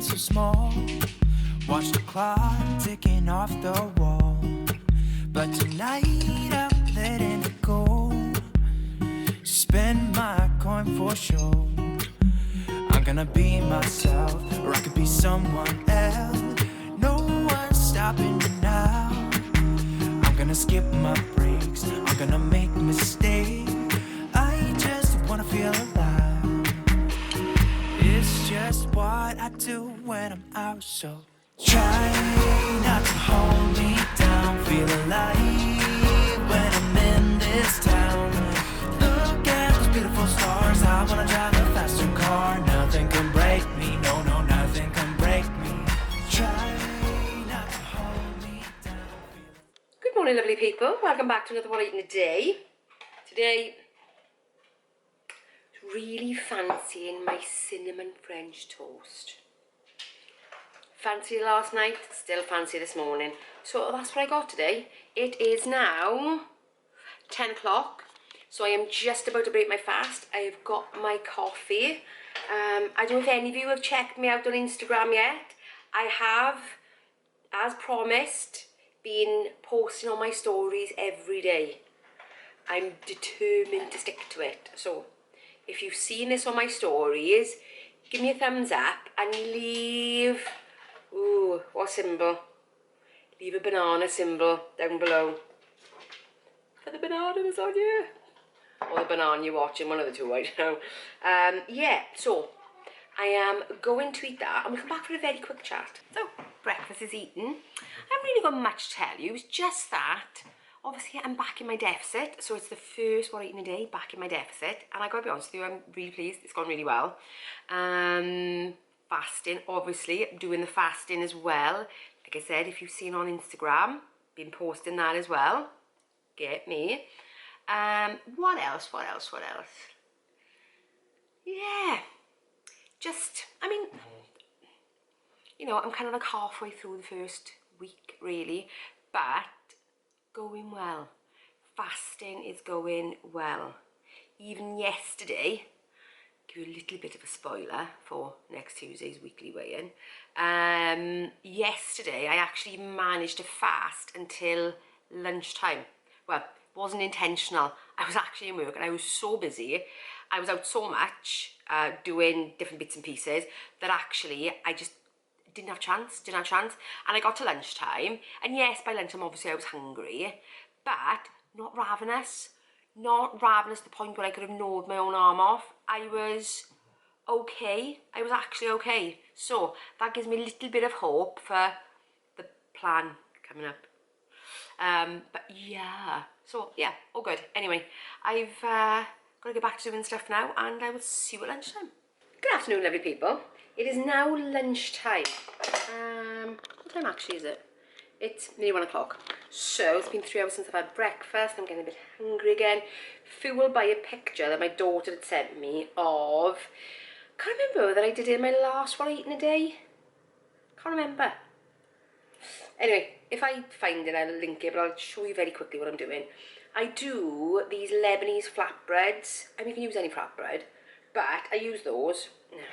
so small. Watch the clock ticking off the wall. But tonight I'm letting it go. Spend my coin for sure. I'm gonna be myself, or I could be someone else. No one's stopping me now. I'm gonna skip my breaks, I'm gonna make mistakes. I just wanna feel alive. It's just what I do when I'm out, so try not to hold me down. Feel alive when I'm in this town. Look at those beautiful stars. I wanna drive a faster car. Nothing can break me, no, no, nothing can break me. Try not to hold me down. Good morning, lovely people. Welcome back to another What I Eat in a Day. Today, really fancying my cinnamon French toast. Fancy last night, still fancy this morning. So that's what I got today. It is now 10 o'clock. So I am just about to break my fast. I have got my coffee. I don't know if any of you have checked me out on Instagram yet. I have, as promised, been posting on my stories every day. I'm determined to stick to it. So if you've seen this on my stories, give me a thumbs up and leave, ooh, what symbol? Leave a banana symbol down below. For the banana lasagna. Or the banana you're watching, one of the two, I don't know. Yeah, so I am going to eat that and we'll come back for a very quick chat. So, breakfast is eaten. I haven't really got much to tell you, it's just that obviously I'm back in my deficit, so it's the first What I Eat in a Day back in my deficit, and I gotta be honest with you, I'm really pleased, it's gone really well. Fasting, obviously, doing the fasting as well. Like I said, if you've seen on Instagram, been posting that as well. Get me. What else? Yeah, just, I mean, you know, I'm kind of like halfway through the first week, really, but going well. Fasting is going well. Even yesterday, give you a little bit of a spoiler for next Tuesday's weekly weigh-in. Yesterday, I actually managed to fast until lunchtime. Well, it wasn't intentional. I was actually in work and I was so busy. I was out so much doing different bits and pieces that actually I just didn't have a chance. And I got to lunchtime, and yes, by lunchtime obviously I was hungry, but not ravenous to the point where I could have gnawed my own arm off. I was okay. I was actually okay. So that gives me a little bit of hope for the plan coming up. But yeah, so yeah, all good. Anyway, I've got to get back to doing stuff now, and I will see you at lunchtime. Good afternoon, lovely people. It is now lunchtime. What time actually is it? It's nearly 1 o'clock. So it's been 3 hours since I've had breakfast. I'm getting a bit hungry again. Fueled by a picture that my daughter had sent me of, can't remember that I did it in my last What I Eat in a Day. Can't remember. Anyway, if I find it, I'll link it, but I'll show you very quickly what I'm doing. I do these Lebanese flatbreads. I mean, you can use any flatbread, but I use those.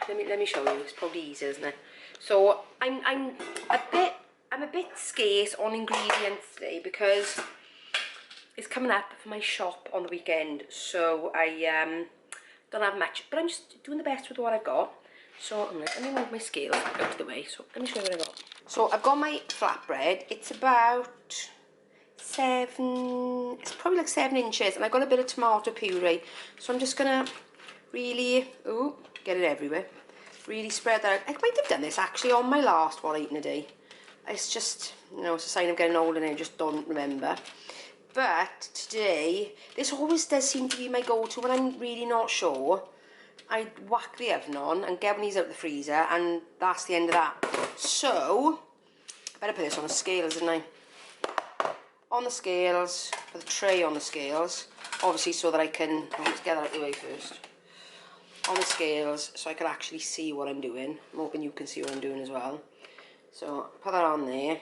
Let me show you. It's probably easier, isn't it? So I'm a bit scarce on ingredients today because it's coming up for my shop on the weekend. So I don't have much, but I'm just doing the best with what I've got. So let me move my scales out of the way. So let me show you what I got. So I've got my flatbread. It's about it's probably like 7 inches, and I've got a bit of tomato puree. So I'm just gonna really, get it everywhere. Really spread that out. I might have done this actually on my last What I Eat in a Day. It's just, you know, it's a sign of getting old and I just don't remember. But today, this always does seem to be my go-to when I'm really not sure. I whack the oven on and get one of these out of the freezer, and that's the end of that. So, I better put this on the scales, didn't I? On the scales, put the tray on the scales, obviously so that I can, let's get that out of the way first. On the scales, so I can actually see what I'm doing. I'm hoping you can see what I'm doing as well. So, put that on there.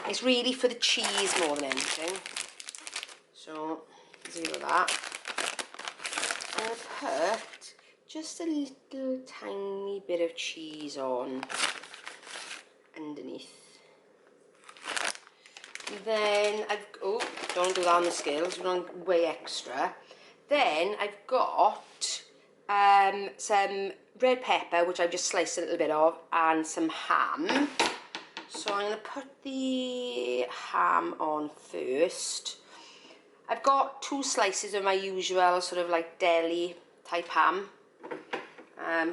It's really for the cheese more than anything. So, zero that. I'll put just a little tiny bit of cheese on underneath. Then I've, oh, don't do that on the scales, we don't weigh extra. Then I've got some red pepper, which I've just sliced a little bit of, and some ham. So I'm going to put the ham on first. I've got 2 slices of my usual sort of like deli type ham,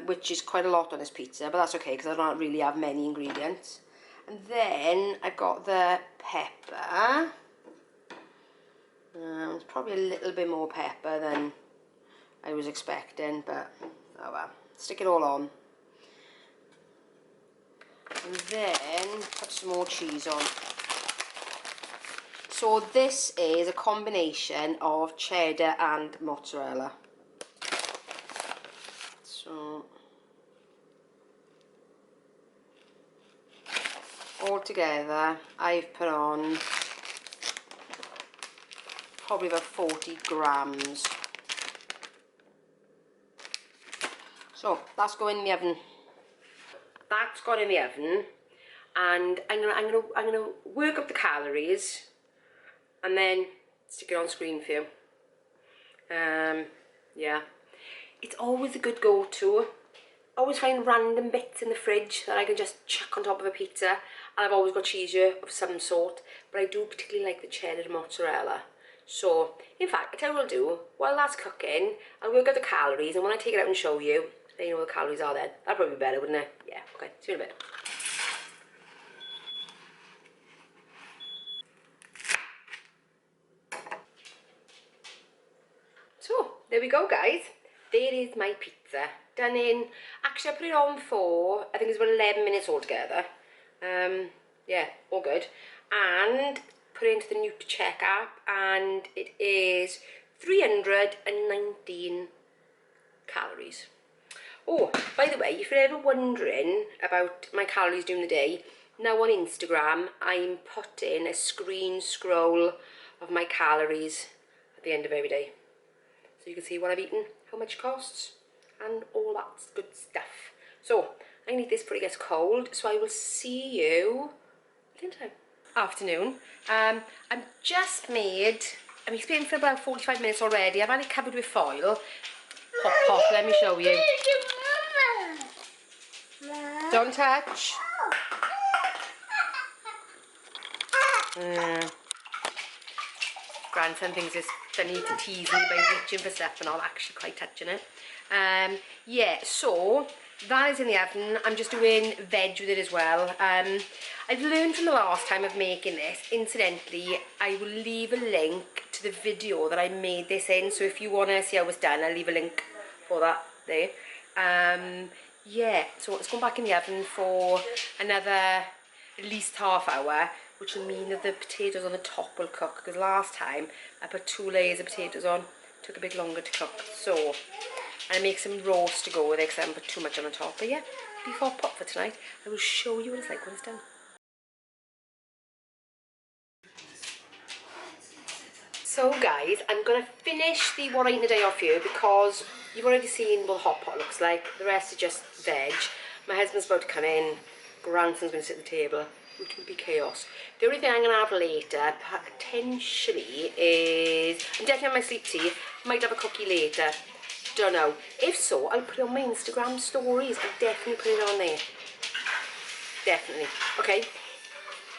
which is quite a lot on this pizza, but that's okay because I don't really have many ingredients. And then I've got the pepper. It's probably a little bit more pepper than I was expecting, but oh well. Stick it all on. And then put some more cheese on. So this is a combination of cheddar and mozzarella. So all together I've put on probably about 40 grams. So that's going in the oven. That's gone in the oven, and I'm gonna work up the calories and then stick it on screen for you. Yeah, it's always a good go-to. Always find random bits in the fridge that I can just chuck on top of a pizza, and I've always got cheese here of some sort, but I do particularly like the cheddar and mozzarella. So, in fact, I tell you what I'll do, while that's cooking, I'll work out the calories, and when I take it out and show you, then you know what the calories are then. That'd probably be better, wouldn't it? Yeah, okay, see you in a bit. So, there we go guys. There is my pizza. Done in, actually I put it on for, I think it's about 11 minutes altogether. Yeah, all good. And put it into the NutriCheck app, and it is 319 calories. Oh, by the way, if you're ever wondering about my calories during the day, now on Instagram I'm putting a screen scroll of my calories at the end of every day. So you can see what I've eaten, how much it costs, and all that good stuff. So, I'm going to eat this before it gets cold, so I will see you dinner time. Afternoon. I've just made, it's been for about 45 minutes already. I've had it covered with foil. Pop, let me show you. Don't touch. Grandson thinks it's funny to tease me by reaching for stuff and I'm actually quite touching it. Yeah, so that is in the oven. I'm just doing veg with it as well. I've learned from the last time of making this. Incidentally, I will leave a link to the video that I made this in, so if you want to see how it's done, I'll leave a link for that there. Yeah, so it's gone back in the oven for another at least half hour, which will mean that the potatoes on the top will cook, because last time I put 2 layers of potatoes on. It took a bit longer to cook. So I make some roast to go with it because I haven't put too much on the top. But yeah, before pot for tonight, I will show you what it's like when it's done. So guys, I'm going to finish the what I eat in a day off here, because you've already seen what the hot pot looks like. The rest is just veg. My husband's about to come in. Grandson's going to sit at the table, which will be chaos. The only thing I'm going to have later, potentially, is... I'm definitely having my sleep tea. Might have a cookie later. Don't know. If so, I'll put it on my Instagram stories. I'll definitely put it on there. Definitely. Okay.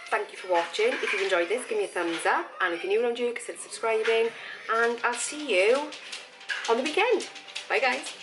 Thank you for watching. If you've enjoyed this, give me a thumbs up. And if you're new around here, consider subscribing. And I'll see you on the weekend. Bye guys.